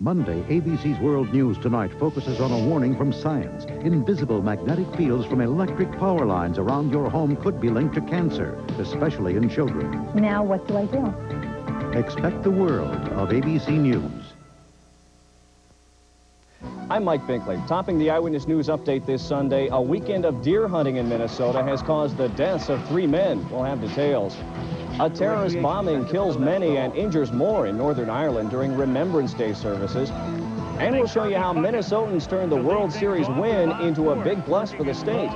Monday, ABC's World News Tonight focuses on a warning from science. Invisible magnetic fields from electric power lines around your home could be linked to cancer, especially in children. Now what do I do? Expect the world of ABC News. I'm Mike Binkley. Topping the Eyewitness News update this Sunday, a weekend of deer hunting in Minnesota has caused the deaths of 3 men. We'll have details. A terrorist bombing kills many and injures more in Northern Ireland during Remembrance Day services. And we'll show you how Minnesotans turned the World Series win into a big plus for the state.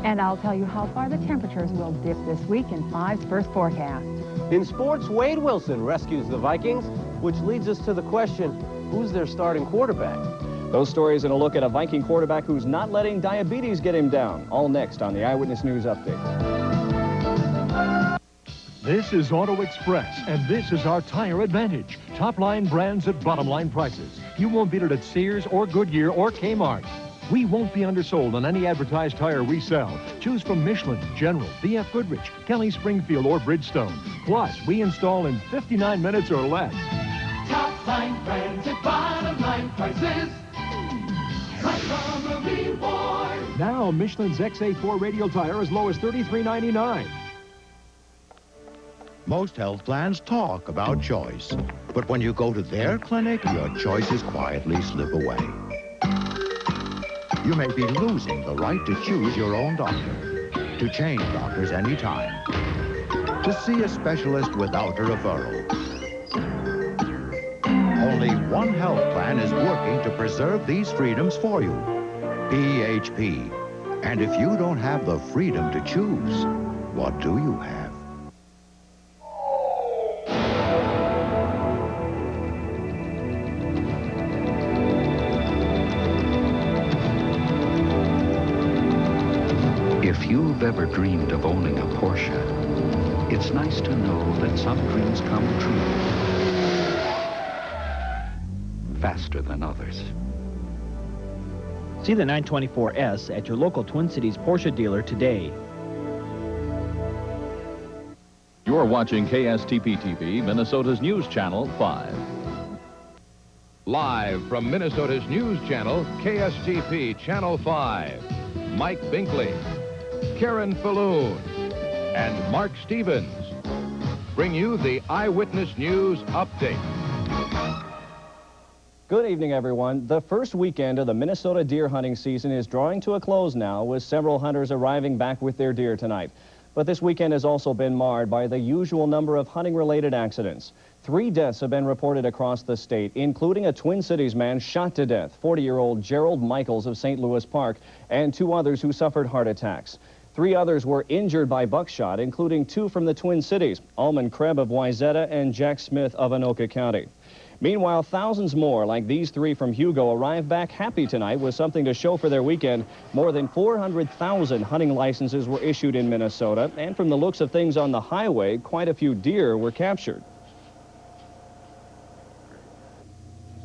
And I'll tell you how far the temperatures will dip this week in 5's first forecast. In sports, Wade Wilson rescues the Vikings, which leads us to the question, who's their starting quarterback? Those stories and a look at a Viking quarterback who's not letting diabetes get him down. All next on the Eyewitness News Update. This is Auto Express, and this is our tire advantage. Top-line brands at bottom-line prices. You won't beat it at Sears or Goodyear or Kmart. We won't be undersold on any advertised tire we sell. Choose from Michelin, General, BF Goodrich, Kelly Springfield, or Bridgestone. Plus, we install in 59 minutes or less. Top-line brands at bottom-line prices. Right from a reward. Now, Michelin's XA4 radial tire as low as $33.99. Most health plans talk about choice, but when you go to their clinic, your choices quietly slip away. You may be losing the right to choose your own doctor, to change doctors anytime, to see a specialist without a referral. Only one health plan is working to preserve these freedoms for you, PHP. And if you don't have the freedom to choose, what do you have? If you've ever dreamed of owning a Porsche, it's nice to know that some dreams come true faster than others. See the 924S at your local Twin Cities Porsche dealer today. You're watching KSTP TV, Minnesota's News Channel 5. Live from Minnesota's News Channel, KSTP Channel 5, Mike Binkley, Karen Falloon, and Mark Stevens bring you the Eyewitness News Update. Good evening, everyone. The first weekend of the Minnesota deer hunting season is drawing to a close now, with several hunters arriving back with their deer tonight. But this weekend has also been marred by the usual number of hunting-related accidents. 3 deaths have been reported across the state, including a Twin Cities man shot to death, 40-year-old Gerald Michaels of St. Louis Park, and 2 others who suffered heart attacks. 3 others were injured by buckshot, including 2 from the Twin Cities, Almond Krebs of Wayzata and Jack Smith of Anoka County. Meanwhile, thousands more like these 3 from Hugo arrived back happy tonight with something to show for their weekend. More than 400,000 hunting licenses were issued in Minnesota, and from the looks of things on the highway, quite a few deer were captured.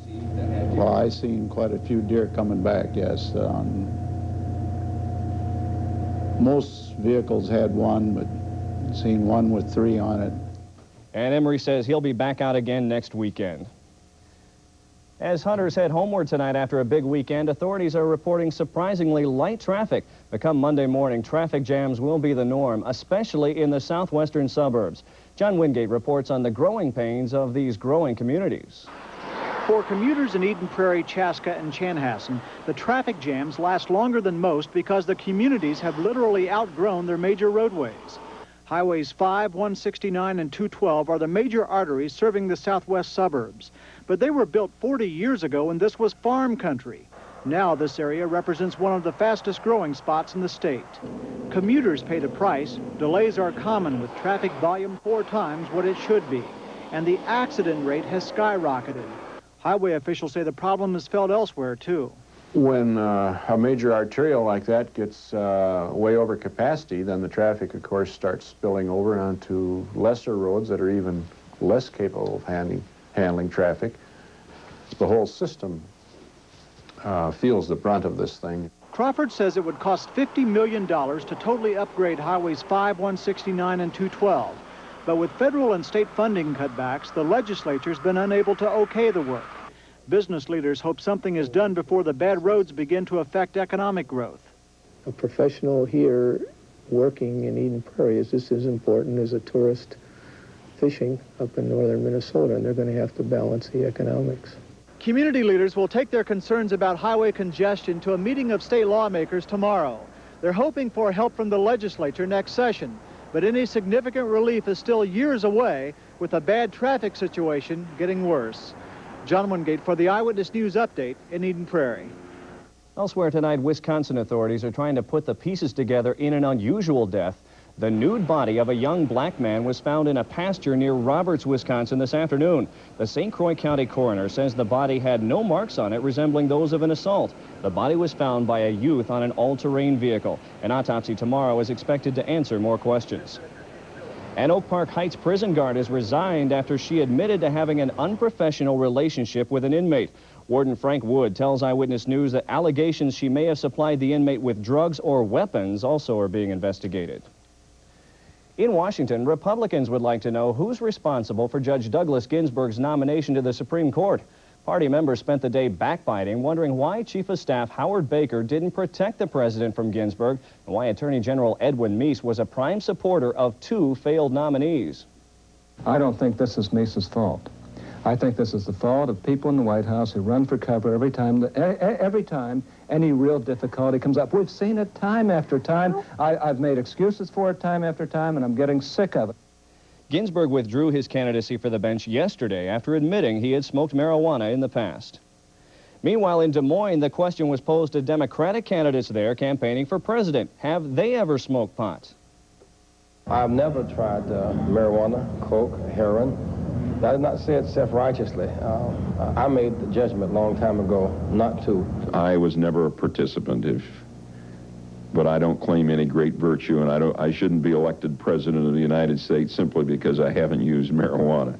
Well, I seen quite a few deer coming back, yes. Most vehicles had 1, but seen 1 with 3 on it. And Emery says he'll be back out again next weekend. As hunters head homeward tonight after a big weekend, authorities are reporting surprisingly light traffic. But come Monday morning, traffic jams will be the norm, especially in the southwestern suburbs. John Wingate reports on the growing pains of these growing communities. For commuters in Eden Prairie, Chaska, and Chanhassen, the traffic jams last longer than most because the communities have literally outgrown their major roadways. Highways 5, 169, and 212 are the major arteries serving the southwest suburbs. But they were built 40 years ago, and this was farm country. Now this area represents one of the fastest growing spots in the state. Commuters pay the price. Delays are common, with traffic volume 4 times what it should be. And the accident rate has skyrocketed. Highway officials say the problem is felt elsewhere, too. When a major arterial like that gets way over capacity, then the traffic, of course, starts spilling over onto lesser roads that are even less capable of handling traffic. The whole system feels the brunt of this thing. Crawford says it would cost $50 million to totally upgrade Highways 5, 169, and 212. But with federal and state funding cutbacks, the legislature's been unable to okay the work. Business leaders hope something is done before the bad roads begin to affect economic growth. A professional here working in Eden Prairie is just as important as a tourist fishing up in northern Minnesota, and they're going to have to balance the economics. Community leaders will take their concerns about highway congestion to a meeting of state lawmakers tomorrow. They're hoping for help from the legislature next session, but any significant relief is still years away, with a bad traffic situation getting worse. John Wingate for the Eyewitness News Update in Eden Prairie. Elsewhere tonight, Wisconsin authorities are trying to put the pieces together in an unusual death. The nude body of a young black man was found in a pasture near Roberts, Wisconsin this afternoon. The St. Croix County coroner says the body had no marks on it resembling those of an assault. The body was found by a youth on an all-terrain vehicle. An autopsy tomorrow is expected to answer more questions. An Oak Park Heights prison guard is resigned after she admitted to having an unprofessional relationship with an inmate. Warden Frank Wood tells Eyewitness News that allegations she may have supplied the inmate with drugs or weapons also are being investigated. In Washington, Republicans would like to know who's responsible for Judge Douglas Ginsburg's nomination to the Supreme Court. Party members spent the day backbiting, wondering why Chief of Staff Howard Baker didn't protect the president from Ginsburg, and why Attorney General Edwin Meese was a prime supporter of two failed nominees. I don't think this is Meese's fault. I think this is the fault of people in the White House who run for cover every time any real difficulty comes up. We've seen it time after time. I've made excuses for it time after time, and I'm getting sick of it. Ginsburg withdrew his candidacy for the bench yesterday after admitting he had smoked marijuana in the past. Meanwhile, in Des Moines, the question was posed to Democratic candidates there campaigning for president. Have they ever smoked pot? I've never tried marijuana, coke, heroin. I did not say it self-righteously. I made the judgment a long time ago not to. I was never a participant, but I don't claim any great virtue, and I shouldn't be elected president of the United States simply because I haven't used marijuana.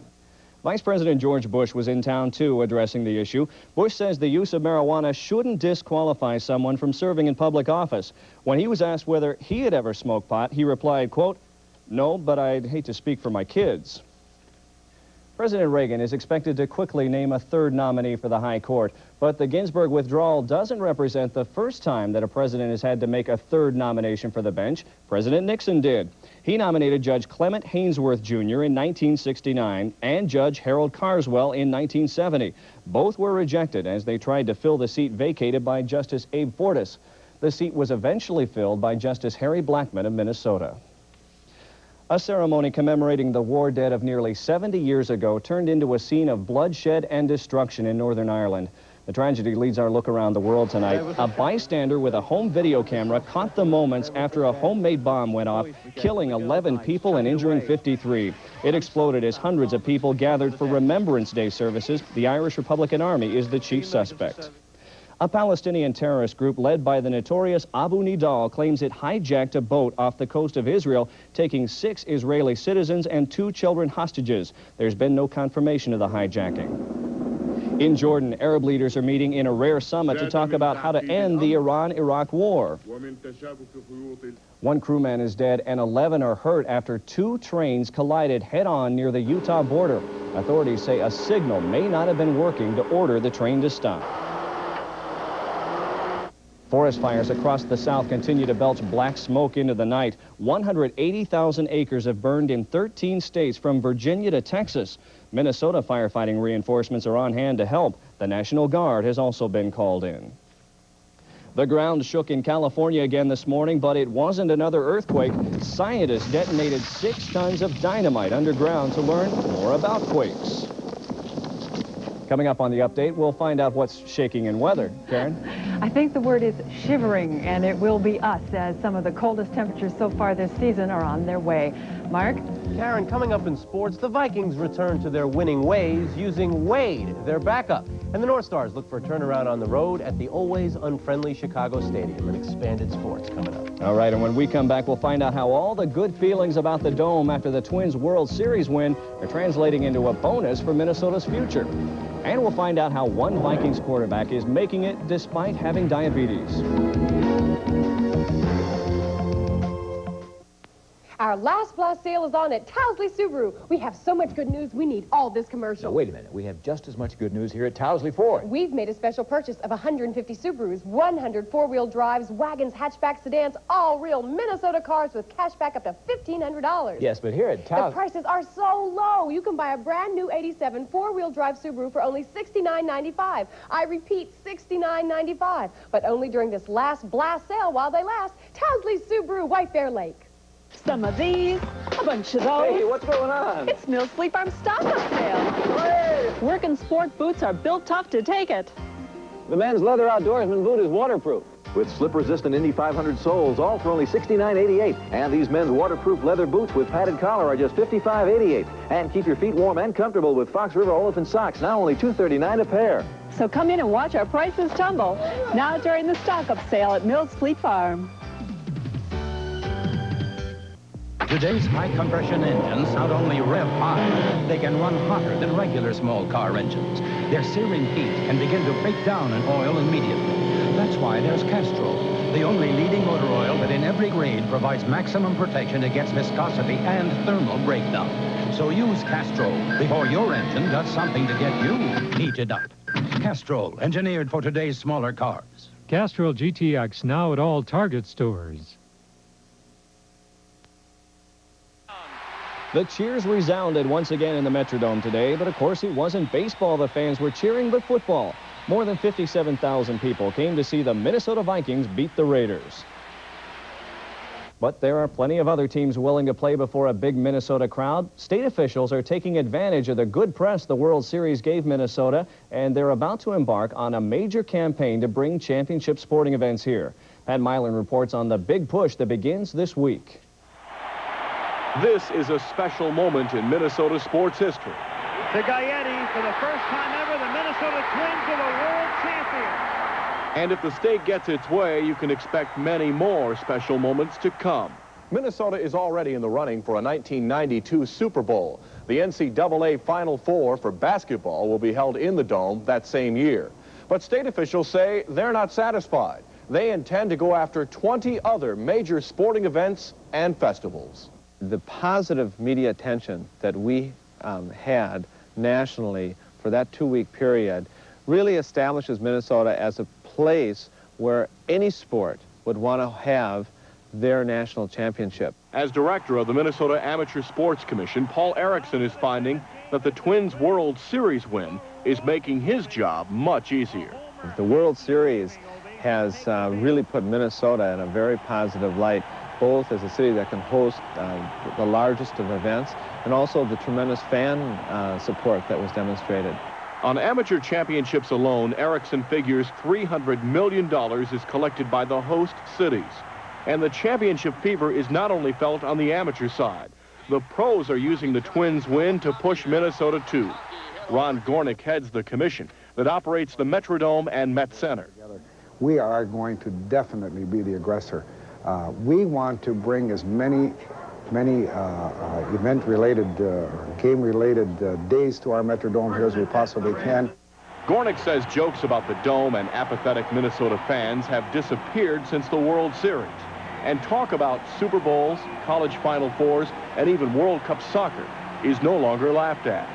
Vice President George Bush was in town, too, addressing the issue. Bush says the use of marijuana shouldn't disqualify someone from serving in public office. When he was asked whether he had ever smoked pot, he replied, quote, "No, but I'd hate to speak for my kids." President Reagan is expected to quickly name a third nominee for the High Court, but the Ginsburg withdrawal doesn't represent the first time that a president has had to make a third nomination for the bench. President Nixon did. He nominated Judge Clement Haynsworth Jr. in 1969 and Judge Harold Carswell in 1970. Both were rejected as they tried to fill the seat vacated by Justice Abe Fortas. The seat was eventually filled by Justice Harry Blackmun of Minnesota. A ceremony commemorating the war dead of nearly 70 years ago turned into a scene of bloodshed and destruction in Northern Ireland. The tragedy leads our look around the world tonight. A bystander with a home video camera caught the moments after a homemade bomb went off, killing 11 people and injuring 53. It exploded as hundreds of people gathered for Remembrance Day services. The Irish Republican Army is the chief suspect. A Palestinian terrorist group led by the notorious Abu Nidal claims it hijacked a boat off the coast of Israel, taking 6 Israeli citizens and 2 children hostages. There's been no confirmation of the hijacking. In Jordan, Arab leaders are meeting in a rare summit to talk about how to end the Iran-Iraq war. 1 crewman is dead and 11 are hurt after 2 trains collided head-on near the Utah border. Authorities say a signal may not have been working to order the train to stop. Forest fires across the South continue to belch black smoke into the night. 180,000 acres have burned in 13 states from Virginia to Texas. Minnesota firefighting reinforcements are on hand to help. The National Guard has also been called in. The ground shook in California again this morning, but it wasn't another earthquake. Scientists detonated 6 tons of dynamite underground to learn more about quakes. Coming up on the update, we'll find out what's shaking in weather. Karen? I think the word is shivering, and it will be us as some of the coldest temperatures so far this season are on their way. Mark? Karen, coming up in sports, the Vikings return to their winning ways using Wade, their backup. And the North Stars look for a turnaround on the road at the always unfriendly Chicago Stadium. And expanded sports coming up. All right, and when we come back, we'll find out how all the good feelings about the Dome after the Twins' World Series win are translating into a bonus for Minnesota's future. And we'll find out how one Vikings quarterback is making it despite having diabetes. Our last blast sale is on at Towsley Subaru. We have so much good news, we need all this commercial. Now, wait a minute. We have just as much good news here at Towsley Ford. We've made a special purchase of 150 Subarus, 100 four-wheel drives, wagons, hatchbacks, sedans, all real Minnesota cars with cash back up to $1,500. Yes, but here at The prices are so low. You can buy a brand new 87 four-wheel drive Subaru for only $69.95. I repeat, $69.95. But only during this last blast sale while they last. Towsley Subaru, White Bear Lake. Some of these, a bunch of those. Hey, what's going on? It's Mill's Fleet Farm stock-up sale. Hey! Work and sport boots are built tough to take it. The men's leather outdoorsman boot is waterproof, with slip-resistant Indy 500 soles, all for only $69.88. And these men's waterproof leather boots with padded collar are just $55.88. And keep your feet warm and comfortable with Fox River Olefin socks, now only $239 a pair. So come in and watch our prices tumble. Now during the stock-up sale at Mill's Fleet Farm. Today's high-compression engines not only rev high, they can run hotter than regular small car engines. Their searing heat can begin to break down an oil immediately. That's why there's Castrol, the only leading motor oil that in every grade provides maximum protection against viscosity and thermal breakdown. So use Castrol before your engine does something to get you heated up. Castrol, engineered for today's smaller cars. Castrol GTX now at all Target stores. The cheers resounded once again in the Metrodome today, but of course it wasn't baseball the fans were cheering, but football. More than 57,000 people came to see the Minnesota Vikings beat the Raiders. But there are plenty of other teams willing to play before a big Minnesota crowd. State officials are taking advantage of the good press the World Series gave Minnesota, and they're about to embark on a major campaign to bring championship sporting events here. Pat Milan reports on the big push that begins this week. This is a special moment in Minnesota sports history. To Gaetti, for the first time ever, the Minnesota Twins are the world champions. And if the state gets its way, you can expect many more special moments to come. Minnesota is already in the running for a 1992 Super Bowl. The NCAA Final Four for basketball will be held in the Dome that same year. But state officials say they're not satisfied. They intend to go after 20 other major sporting events and festivals. The positive media attention that we had nationally for that two-week period really establishes Minnesota as a place where any sport would want to have their national championship. As director of the Minnesota Amateur Sports Commission, Paul Erickson is finding that the Twins World Series win is making his job much easier. The World Series has really put Minnesota in a very positive light, both as a city that can host the largest of events and also the tremendous fan support that was demonstrated. On amateur championships alone, Erickson figures $300 million is collected by the host cities. And the championship fever is not only felt on the amateur side. The pros are using the Twins win to push Minnesota too. Ron Gornick heads the commission that operates the Metrodome and Met Center. We are going to definitely be the aggressor. We want to bring as many event-related, game-related days to our Metrodome here as we possibly can. Gornick says jokes about the Dome and apathetic Minnesota fans have disappeared since the World Series. And talk about Super Bowls, college Final Fours, and even World Cup soccer is no longer laughed at.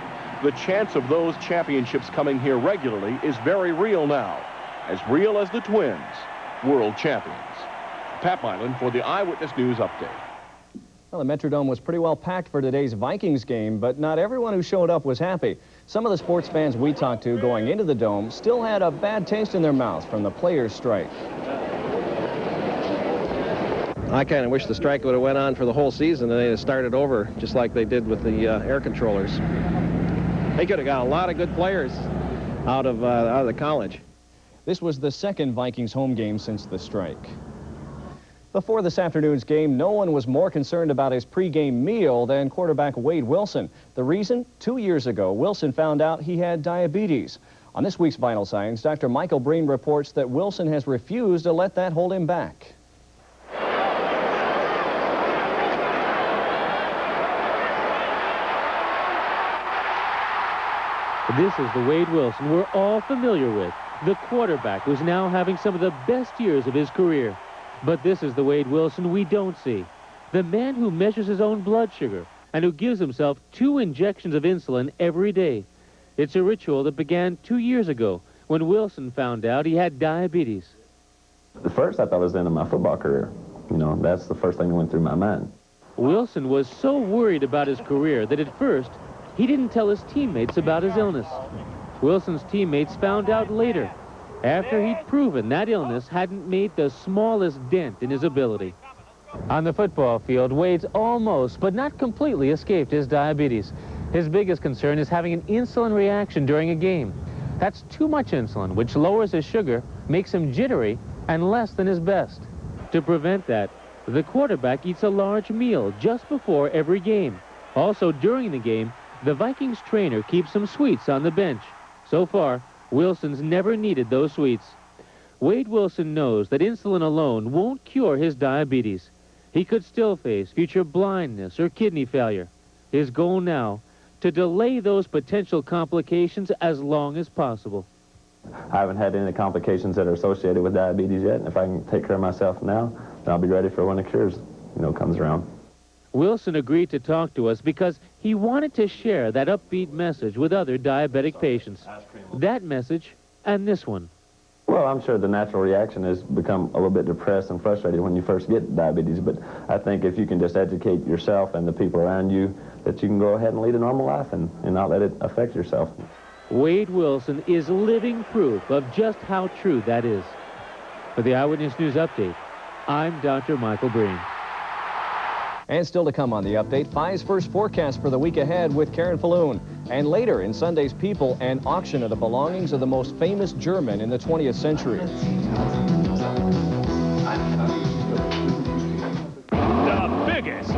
The chance of those championships coming here regularly is very real now, as real as the Twins, world champions. Pat Milan for the Eyewitness News Update. Well, the Metrodome was pretty well packed for today's Vikings game, but not everyone who showed up was happy. Some of the sports fans we talked to going into the Dome still had a bad taste in their mouths from the players' strike. I kind of wish the strike would have went on for the whole season and they'd have started over just like they did with the air controllers. They could have got a lot of good players out of the college. This was the second Vikings home game since the strike. Before this afternoon's game, no one was more concerned about his pregame meal than quarterback Wade Wilson. The reason? 2 years ago, Wilson found out he had diabetes. On this week's Vital Signs, Dr. Michael Breen reports that Wilson has refused to let that hold him back. This is the Wade Wilson we're all familiar with, the quarterback who's now having some of the best years of his career. But this is the Wade Wilson we don't see. the man who measures his own blood sugar and who gives himself 2 injections of insulin every day. It's a ritual that began 2 years ago when Wilson found out he had diabetes. At first, I thought it was the end of my football career. You know, that's the first thing that went through my mind. Wilson was so worried about his career that at first, he didn't tell his teammates about his illness. Wilson's teammates found out later, after he'd proven that illness hadn't made the smallest dent in his ability. On the football field, Wade's almost, but not completely, escaped his diabetes. His biggest concern is having an insulin reaction during a game. That's too much insulin, which lowers his sugar, makes him jittery, and less than his best. To prevent that, the quarterback eats a large meal just before every game. Also, during the game, the Vikings trainer keeps some sweets on the bench. So far, Wilson's never needed those sweets. Wade Wilson knows that insulin alone won't cure his diabetes. He could still face future blindness or kidney failure. His goal now, to delay those potential complications as long as possible. I haven't had any complications that are associated with diabetes yet, and if I can take care of myself now, then I'll be ready for when the cures, comes around. Wilson agreed to talk to us because he wanted to share that upbeat message with other diabetic patients. That message and this one. Well, I'm sure the natural reaction is become a little bit depressed and frustrated when you first get diabetes, but I think if you can just educate yourself and the people around you, that you can go ahead and lead a normal life and not let it affect yourself. Wade Wilson is living proof of just how true that is. For the Eyewitness News Update, I'm Dr. Michael Breen. And still to come on the update, 5's first forecast for the week ahead with Karen Falloon. And later in Sunday's People, an auction of the belongings of the most famous German in the 20th century. The biggest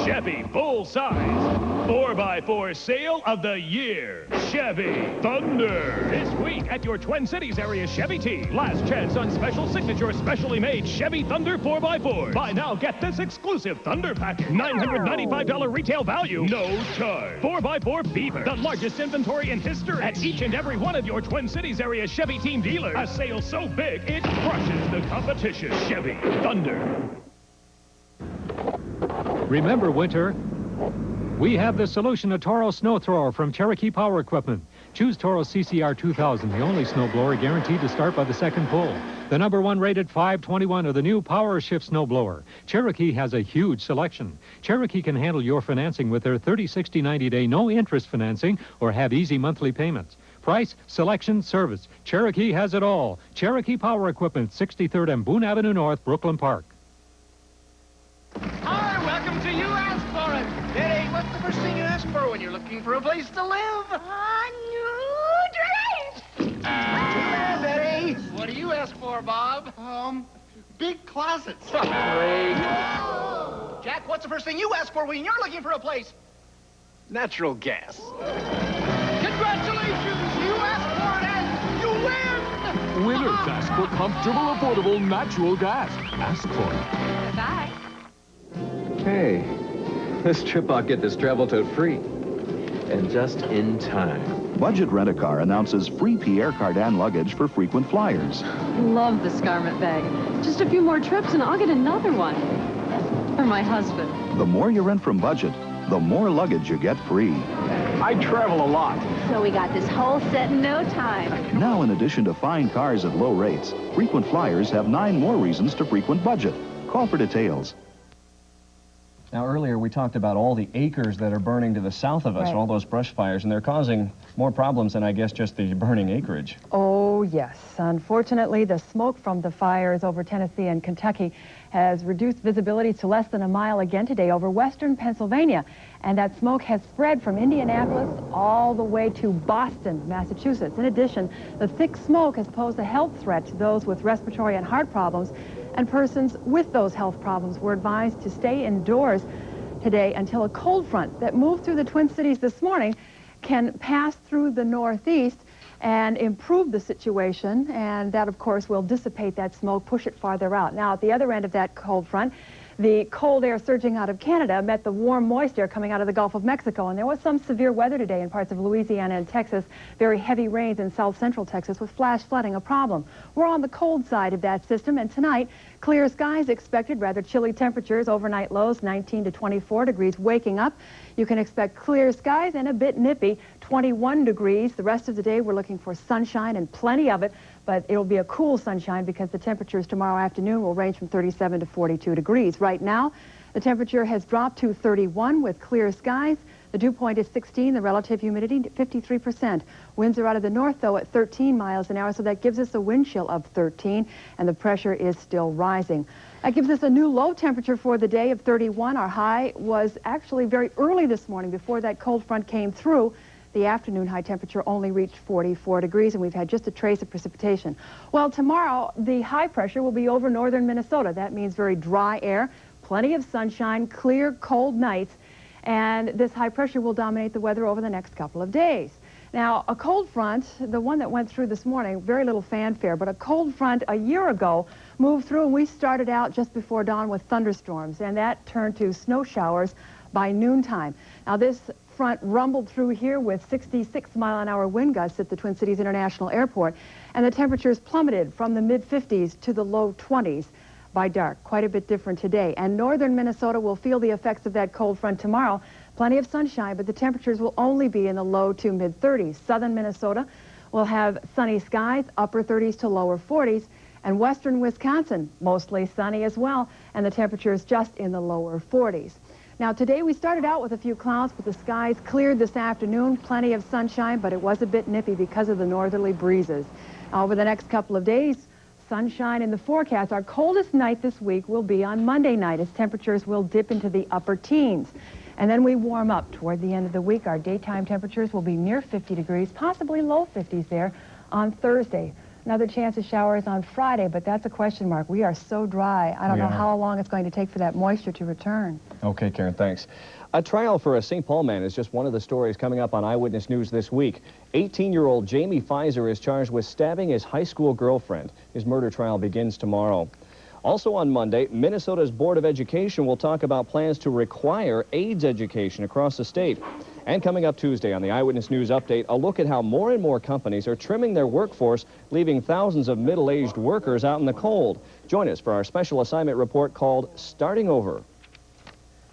Chevy full-size 4x4 sale of the year. Chevy Thunder. This week at your Twin Cities area Chevy team. Last chance on special signature, specially made Chevy Thunder 4x4. Buy now, get this exclusive Thunder package. $995 retail value, no charge. 4x4 Beaver, the largest inventory in history at each and every one of your Twin Cities area Chevy team dealers. A sale so big, it crushes the competition. Chevy Thunder. Remember winter? We have the solution to Toro Snow Thrower from Cherokee Power Equipment. Choose Toro CCR 2000, the only snowblower guaranteed to start by the second pull. The #1 rated 521 of the new Power Shift snowblower. Cherokee has a huge selection. Cherokee can handle your financing with their 30, 60, 90-day no-interest financing or have easy monthly payments. Price, selection, service. Cherokee has it all. Cherokee Power Equipment, 63rd and Boone Avenue North, Brooklyn Park. Hi, welcome to You Ask For It. Hey, what's the first thing you ask for when you're looking for a place to live? A new drink. Betty. What do you ask for, Bob? Big closets. Great. Jack, what's the first thing you ask for when you're looking for a place? Natural gas. Congratulations! You asked for it and you win! Winners ask for comfortable, affordable natural gas. Ask for it. Bye. Hey, this trip I'll get this travel tote free. And just in time. Budget Rent-A-Car announces free Pierre Cardin luggage for frequent flyers. Love this garment bag. Just a few more trips and I'll get another one. For my husband. The more you rent from Budget, the more luggage you get free. I travel a lot. So we got this whole set in no time. Now, in addition to fine cars at low rates, frequent flyers have 9 more reasons to frequent Budget. Call for details. Now, earlier we talked about all the acres that are burning to the south of us, all those brush fires, and they're causing more problems than, I guess, just the burning acreage. Oh, yes. Unfortunately, the smoke from the fires over Tennessee and Kentucky has reduced visibility to less than a mile again today over western Pennsylvania. And that smoke has spread from Indianapolis all the way to Boston, Massachusetts. In addition, the thick smoke has posed a health threat to those with respiratory and heart problems, and persons with those health problems were advised to stay indoors today until a cold front that moved through the Twin Cities this morning can pass through the Northeast and improve the situation, and that, of course, will dissipate that smoke, push it farther out. Now, at the other end of that cold front, The cold air surging out of Canada met the warm, moist air coming out of the Gulf of Mexico, and there was some severe weather today in parts of Louisiana and Texas. Very heavy rains in south central Texas with flash flooding a problem. We're on the cold side of that system, and tonight, clear skies expected, rather chilly temperatures, overnight lows 19 to 24 degrees waking up. You can expect clear skies and a bit nippy, 21 degrees. The rest of the day, we're looking for sunshine and plenty of it, but it'll be a cool sunshine because the temperatures tomorrow afternoon will range from 37 to 42 degrees. Right now, the temperature has dropped to 31 with clear skies. The dew point is 16, the relative humidity 53%. Winds are out of the north, though, at 13 miles an hour, so that gives us a wind chill of 13, and the pressure is still rising. That gives us a new low temperature for the day of 31. Our high was actually very early this morning before that cold front came through. The afternoon high temperature only reached 44 degrees, and we've had just a trace of precipitation. Well, tomorrow, the high pressure will be over northern Minnesota. That means very dry air, plenty of sunshine, clear, cold nights, and this high pressure will dominate the weather over the next couple of days. Now, a cold front, the one that went through this morning, very little fanfare, but a cold front a year ago moved through, and we started out just before dawn with thunderstorms, and that turned to snow showers by noontime. Now, this front rumbled through here with 66-mile-an-hour wind gusts at the Twin Cities International Airport, and the temperatures plummeted from the mid-50s to the low 20s by dark. Quite a bit different today. And northern Minnesota will feel the effects of that cold front tomorrow. Plenty of sunshine, but the temperatures will only be in the low to mid-30s. Southern Minnesota will have sunny skies, upper 30s to lower 40s, and western Wisconsin, mostly sunny as well, and the temperatures just in the lower 40s. Now, today we started out with a few clouds, but the skies cleared this afternoon. Plenty of sunshine, but it was a bit nippy because of the northerly breezes. Over the next couple of days, sunshine in the forecast. Our coldest night this week will be on Monday night, as temperatures will dip into the upper teens. And then we warm up toward the end of the week. Our daytime temperatures will be near 50 degrees, possibly low 50s there on Thursday. Another chance of showers on Friday, but that's a question mark. We are so dry. I don't know how long it's going to take for that moisture to return. Okay, Karen, thanks. A trial for a St. Paul man is just one of the stories coming up on Eyewitness News this week. 18-year-old Jamie Pfizer is charged with stabbing his high school girlfriend. His murder trial begins tomorrow. Also on Monday, Minnesota's Board of Education will talk about plans to require AIDS education across the state. And coming up Tuesday on the Eyewitness News Update, a look at how more and more companies are trimming their workforce, leaving thousands of middle-aged workers out in the cold. Join us for our special assignment report called Starting Over.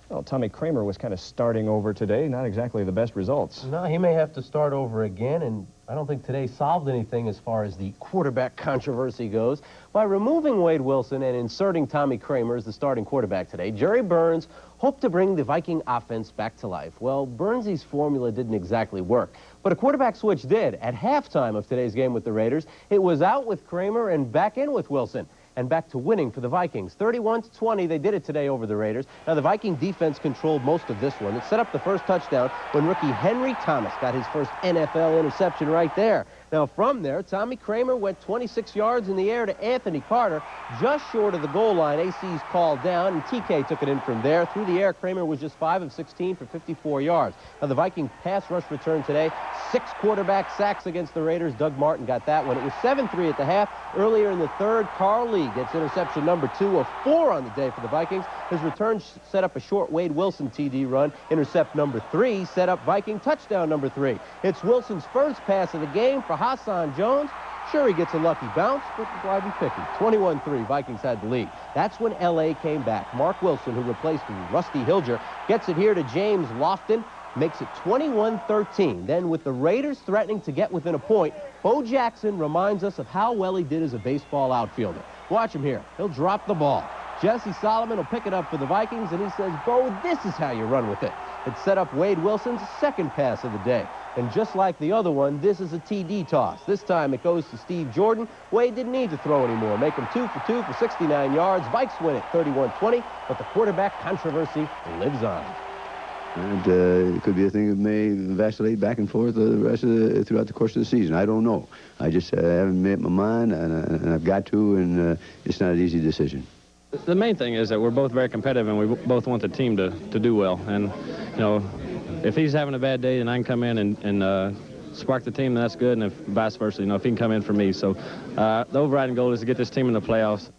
Well, Tommy Kramer was kind of starting over today. Not exactly the best results. No, he may have to start over again, and I don't think today solved anything as far as the quarterback controversy goes. By removing Wade Wilson and inserting Tommy Kramer as the starting quarterback today, Jerry Burns hoped to bring the Viking offense back to life. Well, Burnsy's formula didn't exactly work, but a quarterback switch did. At halftime of today's game with the Raiders, it was out with Kramer and back in with Wilson. And back to winning for the Vikings. 31-20, they did it today over the Raiders. Now, the Viking defense controlled most of this one. It set up the first touchdown when rookie Henry Thomas got his first NFL interception right there. Now, from there, Tommy Kramer went 26 yards in the air to Anthony Carter, just short of the goal line. AC's called down, and TK took it in from there. Through the air, Kramer was just 5 of 16 for 54 yards. Now, the Viking pass rush return today, 6 quarterback sacks against the Raiders. Doug Martin got that one. It was 7-3 at the half. Earlier in the third, Carl Lee gets interception number 2 of 4 on the day for the Vikings. His return set up a short Wade Wilson TD run. Intercept number 3 set up Viking touchdown number 3. It's Wilson's first pass of the game for Hassan Jones. Sure, he gets a lucky bounce, but why be picky? 21-3, Vikings had the lead. That's when L.A. came back. Mark Wilson, who replaced Rusty Hilger, gets it here to James Lofton, makes it 21-13. Then with the Raiders threatening to get within a point, Bo Jackson reminds us of how well he did as a baseball outfielder. Watch him here. He'll drop the ball. Jesse Solomon will pick it up for the Vikings, and he says, Bo, this is how you run with it. It set up Wade Wilson's second pass of the day. And just like the other one, this is a TD toss. This time it goes to Steve Jordan. Wade didn't need to throw anymore. Make him 2 for 2 for 69 yards. Vikes win it 31-20, but the quarterback controversy lives on. And it could be a thing that may vacillate back and forth throughout the course of the season. I don't know. I just haven't made up my mind, and I've got to, and it's not an easy decision. The main thing is that we're both very competitive, and we both want the team to do well. And, you know, if he's having a bad day, then I can come in and spark the team, that's good. And if vice versa, you know, if he can come in for me. So the overriding goal is to get this team in the playoffs.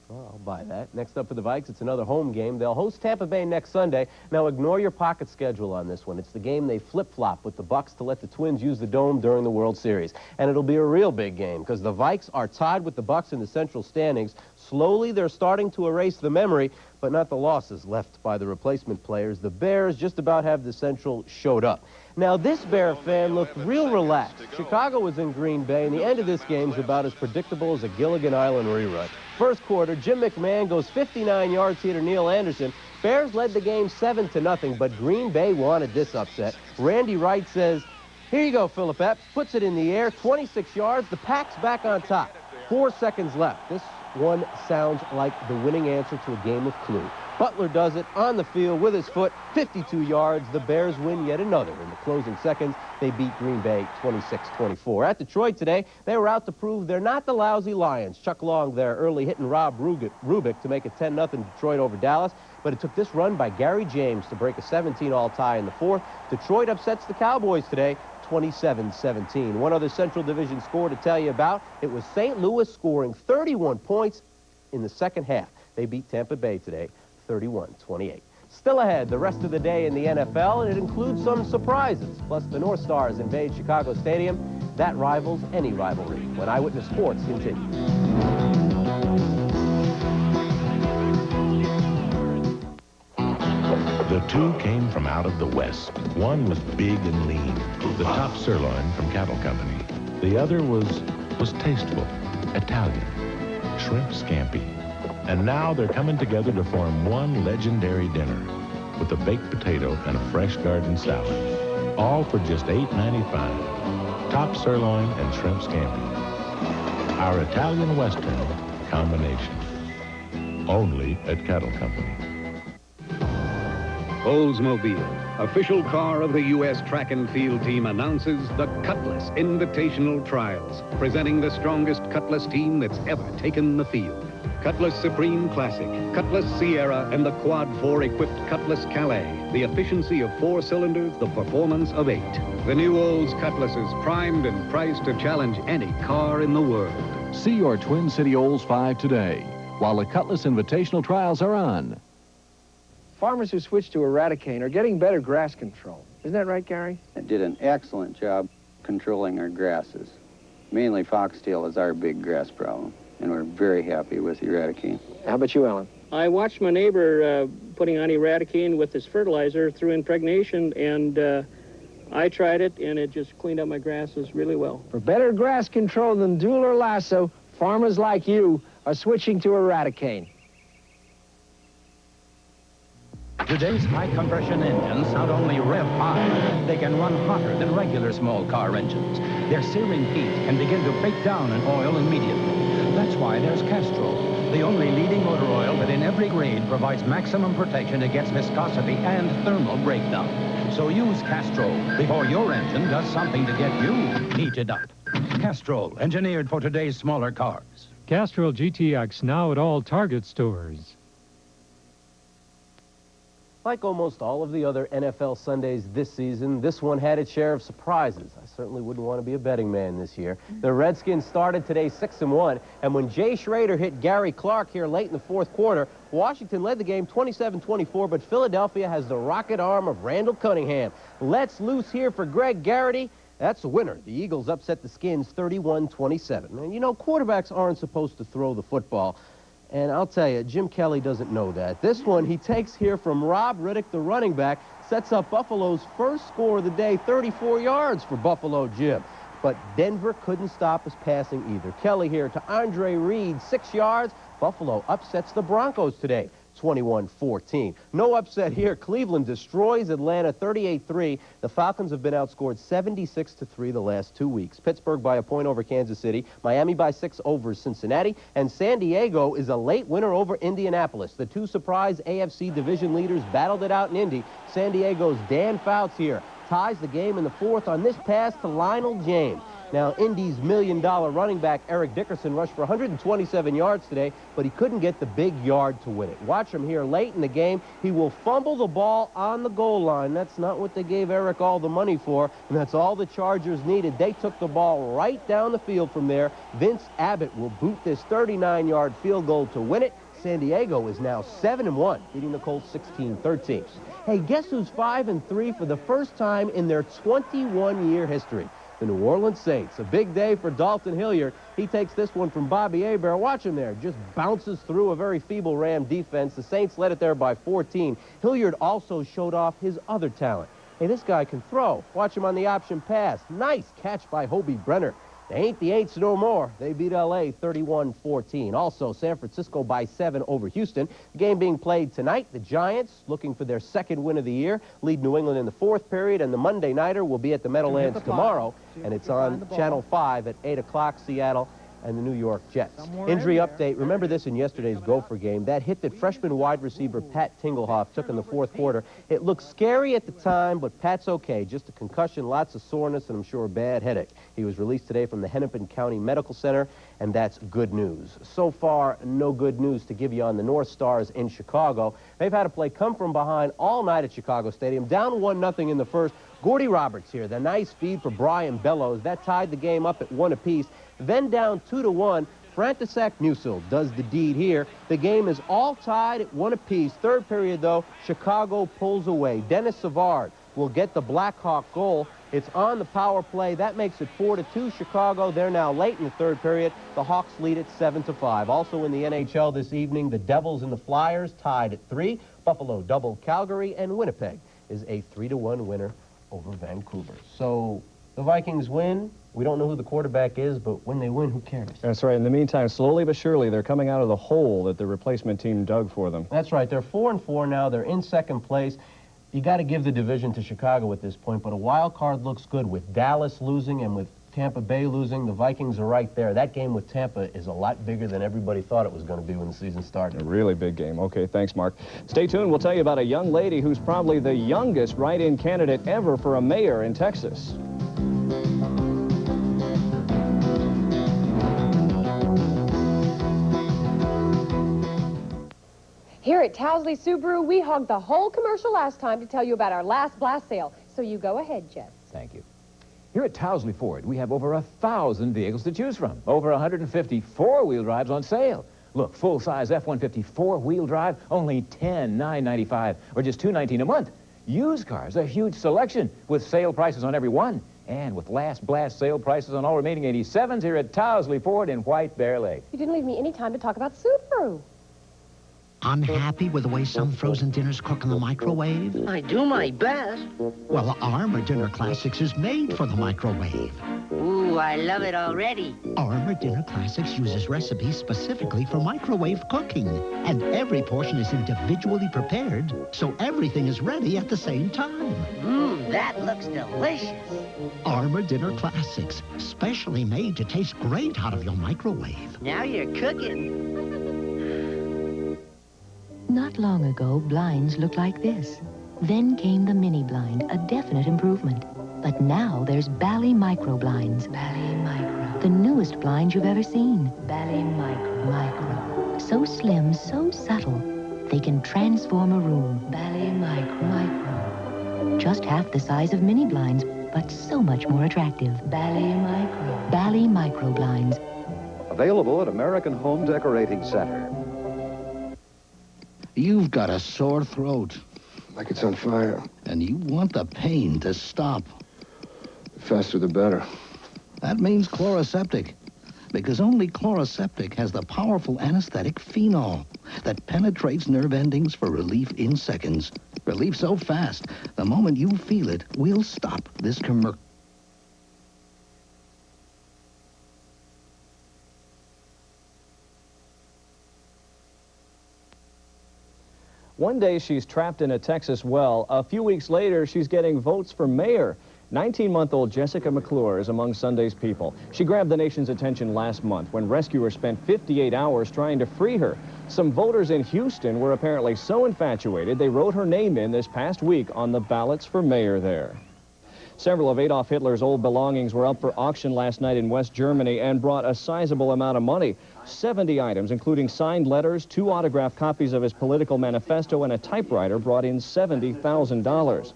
Well, helped by that. Next up for the Vikes, it's another home game. They'll host Tampa Bay next Sunday. Now, ignore your pocket schedule on this one. It's the game they flip-flop with the Bucs to let the Twins use the Dome during the World Series. And it'll be a real big game because the Vikes are tied with the Bucs in the Central standings. Slowly, they're starting to erase the memory, but not the losses left by the replacement players. The Bears just about have the Central showed up. Now, this Bear fan looked real relaxed. Chicago was in Green Bay, and the end of this game is about as predictable as a Gilligan Island rerun. First quarter, Jim McMahon goes 59 yards here to Neil Anderson. Bears led the game 7-0, but Green Bay wanted this upset. Randy Wright says, "Here you go, Phillip Epps." Puts it in the air, 26 yards. The Pack's back on top. 4 seconds left. This one sounds like the winning answer to a game of Clue. Butler does it on the field with his foot, 52 yards. The Bears win yet another. In the closing seconds, they beat Green Bay 26-24. At Detroit today, they were out to prove they're not the lousy Lions. Chuck Long there early hitting Rob Rubik to make it 10-0 Detroit over Dallas. But it took this run by Gary James to break a 17-all tie in the fourth. Detroit upsets the Cowboys today, 27-17. One other Central Division score to tell you about. It was St. Louis scoring 31 points in the second half. They beat Tampa Bay today, 31-28. Still ahead, the rest of the day in the NFL, and it includes some surprises. Plus, the North Stars invade Chicago Stadium. That rivals any rivalry. When Eyewitness Sports continues. The two came from out of the West. One was big and lean, the top sirloin from Cattle Company. The other was tasteful, Italian, shrimp scampi. And now they're coming together to form one legendary dinner with a baked potato and a fresh garden salad. All for just $8.95. Top sirloin and shrimp scampi. Our Italian Western combination. Only at Cattle Company. Oldsmobile, official car of the U.S. track and field team, announces the Cutlass Invitational Trials, presenting the strongest Cutlass team that's ever taken the field. Cutlass Supreme Classic, Cutlass Sierra, and the Quad 4 equipped Cutlass Calais. The efficiency of 4 cylinders, the performance of 8. The new Olds Cutlasses, primed and priced to challenge any car in the world. See your Twin City Olds 5 today, while the Cutlass Invitational Trials are on. Farmers who switch to Eradicane are getting better grass control. Isn't that right, Gary? It did an excellent job controlling our grasses. Mainly foxtail is our big grass problem, and we're very happy with Eradicane. How about you, Ellen? I watched my neighbor putting on Eradicane with his fertilizer through impregnation, and I tried it, and it just cleaned up my grasses really well. For better grass control than Dual or Lasso, farmers like you are switching to Eradicane. Today's high-compression engines not only rev high, they can run hotter than regular small car engines. Their searing heat can begin to break down an oil immediately. That's why there's Castrol, the only leading motor oil that in every grade provides maximum protection against viscosity and thermal breakdown. So use Castrol before your engine does something to get you heated up. Castrol, engineered for today's smaller cars. Castrol GTX now at all Target stores. Like almost all of the other NFL Sundays this season, this one had its share of surprises. I certainly wouldn't want to be a betting man this year. The Redskins started today 6-1, and when Jay Schrader hit Gary Clark here late in the fourth quarter, Washington led the game 27-24, but Philadelphia has the rocket arm of Randall Cunningham. Let's loose here for Greg Garrity. That's a winner. The Eagles upset the Skins 31-27. And you know, quarterbacks aren't supposed to throw the football. And I'll tell you, Jim Kelly doesn't know that. This one he takes here from Rob Riddick, the running back, sets up Buffalo's first score of the day, 34 yards for Buffalo Jim. But Denver couldn't stop his passing either. Kelly here to Andre Reed, 6 yards. Buffalo upsets the Broncos today, 21-14. No upset here. Cleveland destroys Atlanta 38-3. The Falcons have been outscored 76-3 the last 2 weeks. Pittsburgh by a point over Kansas City. Miami by 6 over Cincinnati. And San Diego is a late winner over Indianapolis. The two surprise AFC division leaders battled it out in Indy. San Diego's Dan Fouts here ties the game in the fourth on this pass to Lionel James. Now, Indy's $1 million running back Eric Dickerson rushed for 127 yards today, but he couldn't get the big yard to win it. Watch him here late in the game. He will fumble the ball on the goal line. That's not what they gave Eric all the money for, and that's all the Chargers needed. They took the ball right down the field from there. Vince Abbott will boot this 39-yard field goal to win it, San Diego is now 7-1, beating the Colts 16-13. Hey, guess who's 5-3 for the first time in their 21-year history? The New Orleans Saints. A big day for Dalton Hilliard. He takes this one from Bobby Hebert. Watch him there. Just bounces through a very feeble Ram defense. The Saints led it there by 14. Hilliard also showed off his other talent. Hey, this guy can throw. Watch him on the option pass. Nice catch by Hobie Brenner. They ain't the Aints no more. They beat L.A. 31-14. Also, San Francisco by 7 over Houston. The game being played tonight. The Giants, looking for their second win of the year, lead New England in the fourth period, and the Monday Nighter will be at the Meadowlands tomorrow, and it's on Channel 5 at 8 o'clock, Seattle and the New York Jets. Injury update. Remember this in yesterday's Gopher game. That hit that freshman wide receiver Pat Tinglehoff took in the fourth quarter. It looked scary at the time, but Pat's okay. Just a concussion, lots of soreness, and I'm sure a bad headache. He was released today from the Hennepin County Medical Center, and that's good news. So far, no good news to give you on the North Stars in Chicago. They've had to play come from behind all night at Chicago Stadium, down 1-0 in the first. Gordy Roberts here, the nice feed for Brian Bellows. That tied the game up at 1 apiece. Then down 2-1, František Musil does the deed here. The game is all tied at 1 apiece. Third period, though, Chicago pulls away. Dennis Savard will get the Blackhawk goal. It's on the power play. That makes it 4-2 Chicago. They're now late in the third period. The Hawks lead at 7-5. Also in the NHL this evening, the Devils and the Flyers tied at 3. Buffalo doubled Calgary, and Winnipeg is a 3-1 winner over Vancouver. So the Vikings win. We don't know who the quarterback is, but when they win, who cares? That's right. In the meantime, slowly but surely, they're coming out of the hole that the replacement team dug for them. That's right. They're 4-4 now. They're in second place. You got to give the division to Chicago at this point, but a wild card looks good with Dallas losing and with Tampa Bay losing. The Vikings are right there. That game with Tampa is a lot bigger than everybody thought it was going to be when the season started. A really big game. Okay, thanks, Mark. Stay tuned. We'll tell you about a young lady who's probably the youngest write-in candidate ever for a mayor in Texas. Here at Towsley Subaru, we hogged the whole commercial last time to tell you about our last blast sale. So you go ahead, Jess. Thank you. Here at Towsley Ford, we have over 1,000 vehicles to choose from. Over 150 four-wheel drives on sale. Look, full-size F-150 four-wheel drive, only $10,995, or just $219 a month. Used cars, a huge selection, with sale prices on every one. And with last blast sale prices on all remaining 87s here at Towsley Ford in White Bear Lake. You didn't leave me any time to talk about Subaru. Unhappy with the way some frozen dinners cook in the microwave? I do my best. Well, Armour Dinner Classics is made for the microwave. Ooh, I love it already. Armour Dinner Classics uses recipes specifically for microwave cooking. And every portion is individually prepared, so everything is ready at the same time. Mmm, that looks delicious. Armour Dinner Classics, specially made to taste great out of your microwave. Now you're cooking. Not long ago, blinds looked like this. Then came the mini blind, a definite improvement. But now there's Bally Micro blinds. Bally Micro. The newest blinds you've ever seen. Bally Micro. Micro. So slim, so subtle, they can transform a room. Bally Micro. Micro. Just half the size of mini blinds, but so much more attractive. Bally Micro. Bally Micro blinds. Available at American Home Decorating Center. You've got a sore throat. Like it's on fire. And you want the pain to stop. The faster the better. That means Chloraseptic. Because only Chloraseptic has the powerful anesthetic phenol that penetrates nerve endings for relief in seconds. Relief so fast, the moment you feel it, we'll stop this commercial. One day she's trapped in a Texas well. A few weeks later, she's getting votes for mayor. 19-month-old Jessica McClure is among Sunday's people. She grabbed the nation's attention last month when rescuers spent 58 hours trying to free her. Some voters in Houston were apparently so infatuated they wrote her name in this past week on the ballots for mayor there. Several of Adolf Hitler's old belongings were up for auction last night in West Germany and brought a sizable amount of money. 70 items, including signed letters, 2 autographed copies of his political manifesto, and a typewriter, brought in $70,000.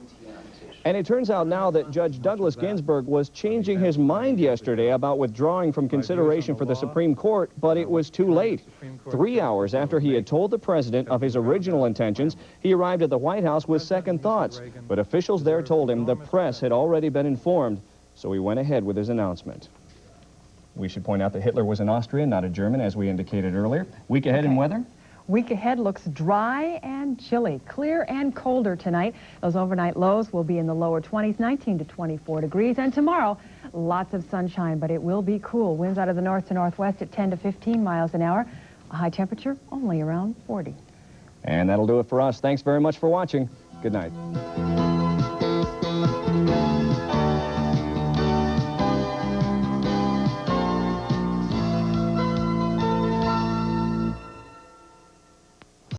And it turns out now that Judge Douglas Ginsburg was changing his mind yesterday about withdrawing from consideration for the Supreme Court, but it was too late. 3 hours after he had told the president of his original intentions, he arrived at the White House with second thoughts. But officials there told him the press had already been informed, so he went ahead with his announcement. We should point out that Hitler was an Austrian, not a German, as we indicated earlier. Week ahead in weather? Week ahead looks dry and chilly, clear and colder tonight. Those overnight lows will be in the lower 20s, 19 to 24 degrees. And tomorrow, lots of sunshine, but it will be cool. Winds out of the north to northwest at 10 to 15 miles an hour. A high temperature only around 40. And that'll do it for us. Thanks very much for watching. Good night.